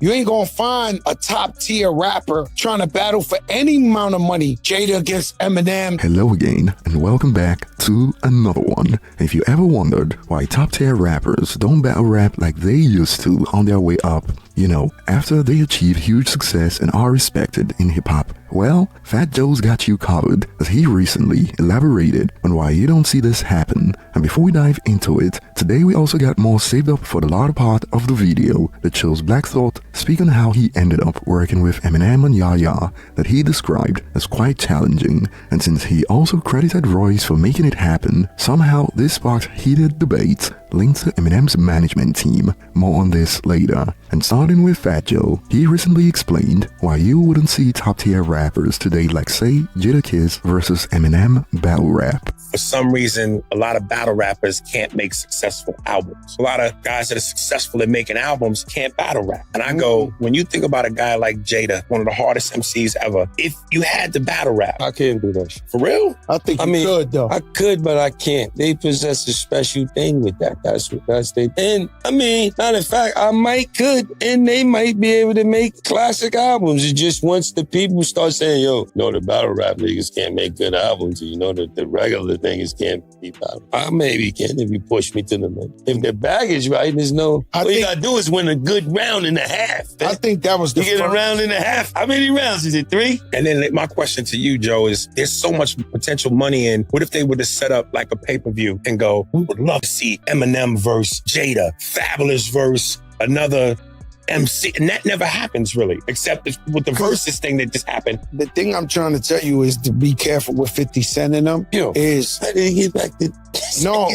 You ain't gonna find a top tier rapper trying to battle for any amount of money. Jada against Eminem. Hello again, and welcome back to another one. If you ever wondered why top tier rappers don't battle rap like they used to on their way up, you know, after they achieve huge success and are respected in hip-hop, well, Fat Joe's got you covered as he recently elaborated on why you don't see this happen. And before we dive into it, today we also got more saved up for the latter part of the video that shows Black Thought speak on how he ended up working with Eminem Yah Yah that he described as quite challenging. And since he also credited Royce for making it happen, somehow this sparked heated debates linked to Eminem's management team. More on this later. And starting with Fat Joe, he recently explained why you wouldn't see top tier rappers today like say Jada versus Eminem battle rap. For some reason, a lot of battle rappers can't make successful albums. A lot of guys that are successful at making albums can't battle rap. And I go, when you think about a guy like Jada, one of the hardest MCs ever, if you had to battle rap, I can't do that shit. For real? I think you could though. I could, but I can't. They possess a special thing with that. That's they. And I mean, matter of fact, I might could, and they might be able to make classic albums. It's just once the people start saying, yo, the battle rap niggas can't make good albums, and the regular niggas can't be battle. I maybe can if you push me to the limit. If the baggage right, there's no, all you gotta do is win a good round and a half. I think that was the You get a round and a half. How many rounds? Is it 3? And then my question to you, Joe, is there's so much potential money in, what if they were to set up like a pay-per-view and go, we would love to see Eminem verse Jada, Fabulous verse another MC, and that never happens really, except with the versus thing that just happened. The thing I'm trying to tell you is to be careful with 50 Cent in them. Yo, is I didn't get back to no.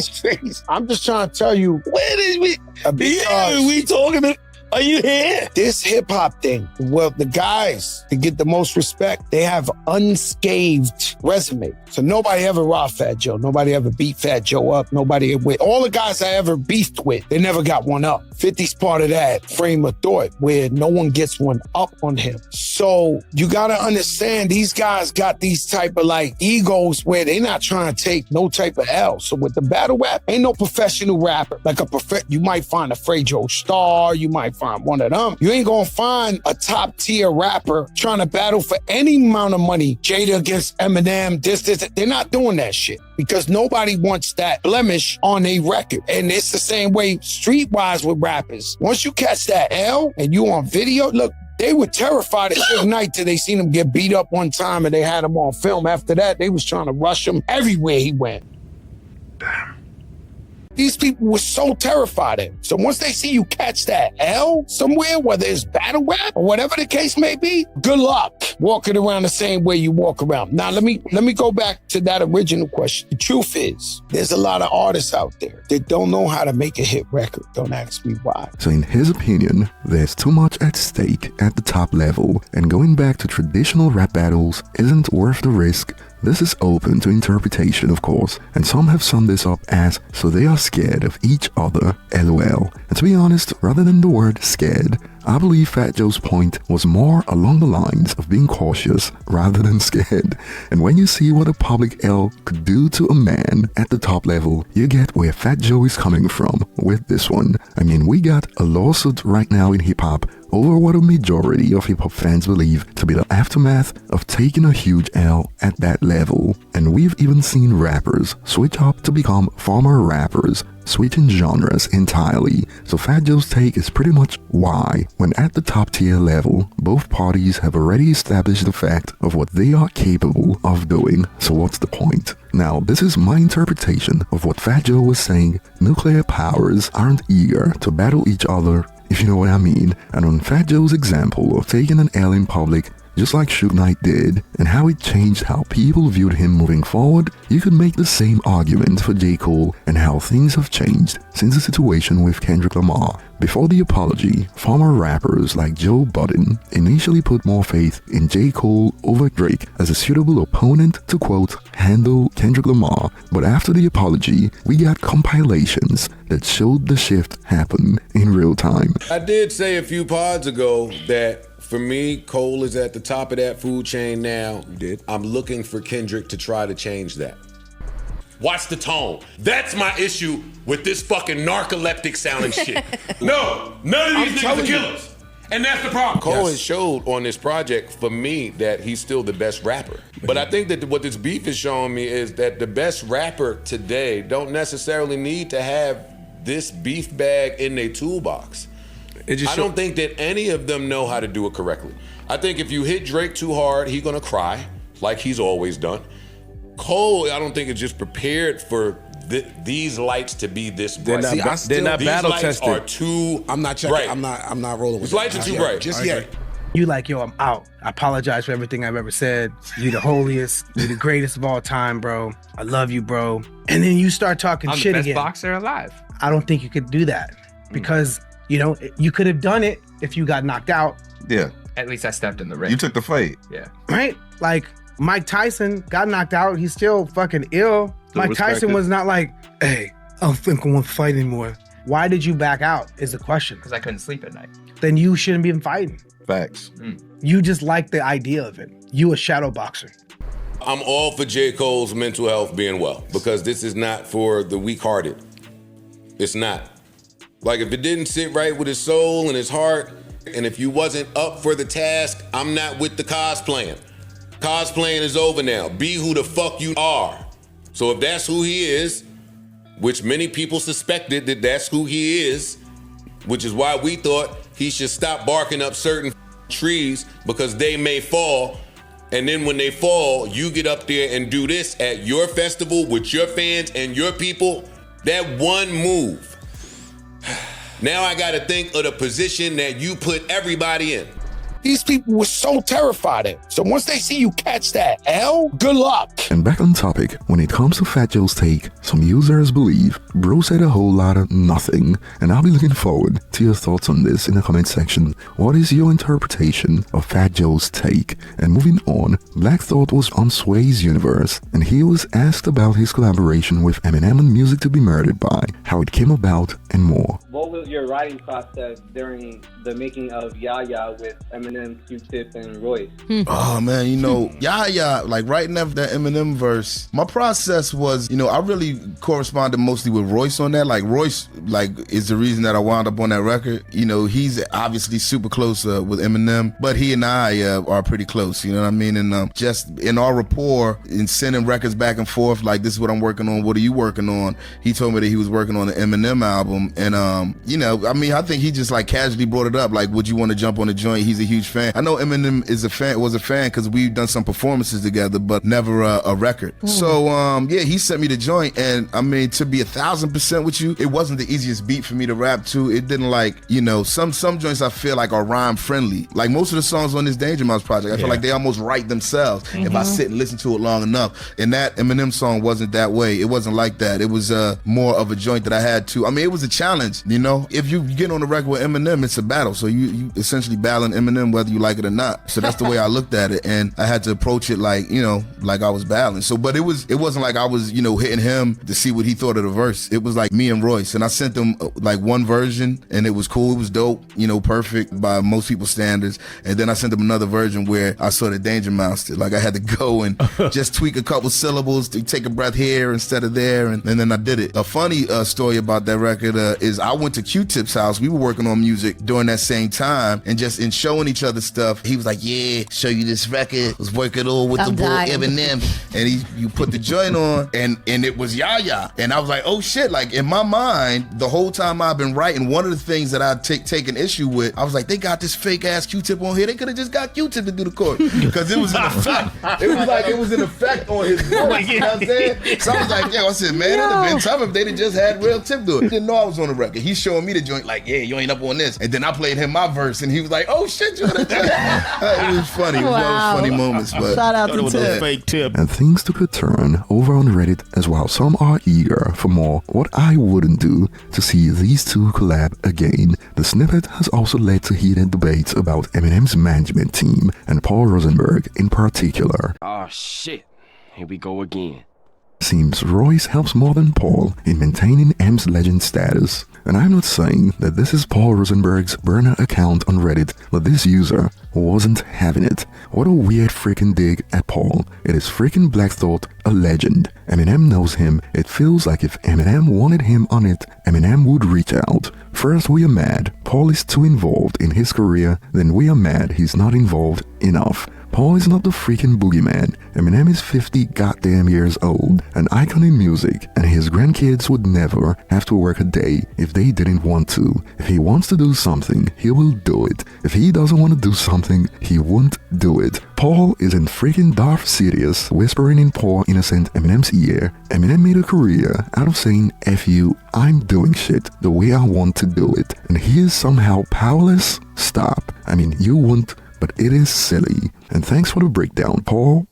I'm just trying to tell you. Where did we? Because we talking to? Are you here? This hip hop thing, well, the guys to get the most respect, they have unscathed resume. So nobody ever robbed Fat Joe. Nobody ever beat Fat Joe up. Nobody, with all the guys I ever beefed with, they never got one up. 50's part of that frame of thought where no one gets one up on him. So you gotta understand these guys got these type of like egos where they not trying to take no type of L. So with the battle rap, ain't no professional rapper. Like you might find a Frejo Star, you might find one of them. You ain't gonna find a top tier rapper trying to battle for any amount of money. Jada against Eminem, this. They're not doing that shit because nobody wants that blemish on a record. And it's the same way streetwise with rappers. Once you catch that L and you on video, look, they were terrified at Suge Knight till they seen him get beat up one time and they had him on film. After that, they was trying to rush him everywhere he went. Damn. These people were so terrified of him. So once they see you catch that L somewhere, whether it's battle rap or whatever the case may be, good luck walking around the same way you walk around. Now, let me go back to that original question. The truth is, there's a lot of artists out there that don't know how to make a hit record. Don't ask me why. So in his opinion, there's too much at stake at the top level, and going back to traditional rap battles isn't worth the risk. This is open to interpretation, of course, and some have summed this up as, so they are scared of each other, lol. And to be honest, rather than the word scared, I believe Fat Joe's point was more along the lines of being cautious rather than scared. And when you see what a public L could do to a man at the top level, you get where Fat Joe is coming from with this one. I mean, we got a lawsuit right now in hip-hop over what a majority of hip-hop fans believe to be the aftermath of taking a huge L at that level. And we've even seen rappers switch up to become former rappers, switching genres entirely. So Fat Joe's take is pretty much why, when at the top tier level, both parties have already established the fact of what they are capable of doing. So what's the point? Now, this is my interpretation of what Fat Joe was saying. Nuclear powers aren't eager to battle each other, if you know what I mean. And on Fat Joe's example of taking an L in public, just like Suge Knight did, and how it changed how people viewed him moving forward, you could make the same argument for JCole and how things have changed since the situation with Kendrick Lamar. Before the apology, former rappers like Joe Budden initially put more faith in JCole over Drake as a suitable opponent to, quote, handle Kendrick Lamar, but after the apology, we got compilations that showed the shift happen in real time. I did say a few pods ago that for me, Cole is at the top of that food chain now. You did. I'm looking for Kendrick to try to change that. Watch the tone. That's my issue with this fucking narcoleptic sounding shit. No, none of these niggas are killers. And that's the problem. Cole has showed on this project, for me, that he's still the best rapper. But I think that what this beef is showing me is that the best rapper today don't necessarily need to have this beef bag in their toolbox. I don't think that any of them know how to do it correctly. I think if you hit Drake too hard, he's gonna cry, like he's always done. Cole, I don't think is just prepared for these lights to be this bright. They're not these battle lights tested. are too I'm not checking. bright. I'm not rolling with These lights are too bright. Just yet. You like, yo, I'm out. I apologize for everything I've ever said. You the holiest, you the greatest of all time, bro. I love you, bro. And then you start talking I'm shit the best again. boxer alive. I don't think you could do that because, you know, you could have done it if you got knocked out, Yeah, At least I stepped in the ring. you took the fight. Yeah. right? Like Mike Tyson got knocked out. He's still fucking ill. Mike Tyson was not like, hey, I don't think I want to fight anymore. Why did you back out is the question. Because I couldn't sleep at night. Then you shouldn't be fighting. Facts. You just like the idea of it. You a shadow boxer. I'm all for JCole's mental health being well, because this is not for the weak-hearted. It's not. Like, if it didn't sit right with his soul and his heart, and if you wasn't up for the task, I'm not with the cosplaying. Cosplaying is over now. Be who the fuck you are. So if that's who he is, which many people suspected that that's who he is, which is why we thought he should stop barking up certain trees because they may fall. And then when they fall, you get up there and do this at your festival with your fans and your people. That one move. Now I gotta think of the position that you put everybody in. These people were so terrified of it. So once they see you catch that L, good luck. And back on topic, when it comes to Fat Joe's take, some users believe bro said a whole lot of nothing, and I'll be looking forward to your thoughts on this in the comment section. What is your interpretation of Fat Joe's take? And moving on, Black Thought was on Sway's universe, and he was asked about his collaboration with Eminem and Music to Be Murdered By, how it came about, and more. What was your writing process during the making of Yah Yah with Eminem, Q-Tip, and Royce? Oh man, you know, Yah Yah, like writing after that Eminem verse, my process was, you know, I really corresponded mostly with Royce on that. Like Royce, like, is the reason that I wound up on that record. You know, he's obviously super close with Eminem, but he and I are pretty close, you know what I mean? And just in our rapport, in sending records back and forth, like, this is what I'm working on, what are you working on? He told me that he was working on the Eminem album, and you know, I mean, I think he just like casually brought it up, like, would you want to jump on the joint? He's a huge fan. I know Eminem was a fan because we've done some performances together, but never a record. So yeah, he sent me the joint, and I mean, to be 1,000% with you, it wasn't the easiest beat for me to rap to. It didn't, like, you know, some joints I feel like are rhyme friendly. Like most of the songs on this Danger Mouse project, I feel like they almost write themselves if I sit and listen to it long enough. And that Eminem song wasn't that way. It wasn't like that. It was more of a joint that I had to. I mean, it was a challenge, you know. If you get on the record with Eminem, it's a battle. So you essentially battling Eminem whether you like it or not. So that's the way I looked at it, and I had to approach it like, you know, like I was battling. So, but it wasn't like I was, you know, hitting him to see what he thought of the verse. It was like me and Royce, and I sent them like one version, and it was cool. It was dope, you know, perfect by most people's standards. And then I sent them another version where I sort of Danger Moused it. Like I had to go and just tweak a couple syllables to take a breath here instead of there, and then I did it. A funny story about that record is I went to Q-Tip's house. We were working on music during that same time, and just in showing each other stuff, he was like, yeah, show you this record. Was working all with the boy Eminem. And you put the joint on, and it was Yah Yah. And I was like, oh shit, like in my mind, the whole time I've been writing, one of the things that I'd taken issue with, I was like, they got this fake ass Q-Tip on here. They could have just got Q-Tip to do the chorus. Because it was an effect. It was like, it was an effect on his voice, you know what I'm saying? So I was like, yo, I said, man, it would have been tough if they'd just had real Tip do it. He didn't know I was on the record. He's showing me the joint like, yeah, you ain't up on this. And then I played him my verse, and he was like, oh shit, you it was funny. It was one of those funny moments. But shout out to Tip. Fake Tip. And things took a turn over on Reddit as well. Some are eager for more what I wouldn't do to see these two collab again. The snippet has also led to heated debates about Eminem's management team and Paul Rosenberg in particular. Oh shit, here we go again. Seems Royce helps more than Paul in maintaining M's legend status. And I'm not saying that this is Paul Rosenberg's burner account on Reddit, but this user wasn't having it. What a weird freaking dig at Paul. It is freaking Black Thought, a legend. Eminem knows him. It feels like if Eminem wanted him on it, Eminem would reach out. First we are mad Paul is too involved in his career, then we are mad he's not involved enough. Paul is not the freaking boogeyman. Eminem is 50 goddamn years old, an icon in music, and his grandkids would never have to work a day if they didn't want to. If he wants to do something, he will do it. If he doesn't want to do something, he won't do it. Paul isn't freaking Darth Sidious whispering in poor innocent Eminem's ear. Eminem made a career out of saying, F you, I'm doing shit the way I want to do it, and he is somehow powerless? Stop. I mean, you won't, but it is silly. And thanks for the breakdown, Paul.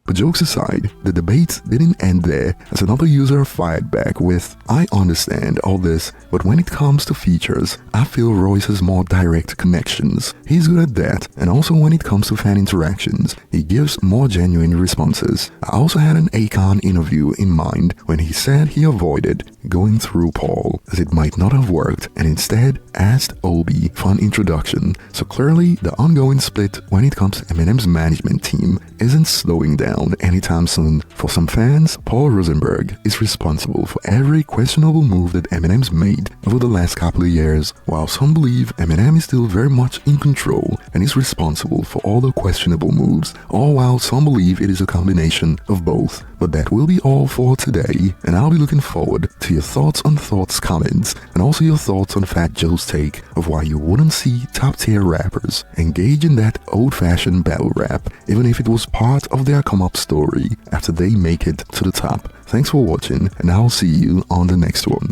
But jokes aside, the debate didn't end there, as another user fired back with, I understand all this, but when it comes to features, I feel Royce has more direct connections. He's good at that, and also when it comes to fan interactions, he gives more genuine responses. I also had an Akon interview in mind when he said he avoided going through Paul, as it might not have worked, and instead asked Obi for an introduction. So clearly, the ongoing split when it comes to Eminem's management team isn't slowing down anytime soon. For some fans, Paul Rosenberg is responsible for every questionable move that Eminem's made over the last couple of years, while some believe Eminem is still very much in control and is responsible for all the questionable moves, all while some believe it is a combination of both. But that will be all for today, and I'll be looking forward to your thoughts on Thoughts comments, and also your thoughts on Fat Joe's take of why you wouldn't see top-tier rappers engage in that old-fashioned battle rap, even if it was part of their come-up story after they make it to the top. Thanks for watching, and I'll see you on the next one.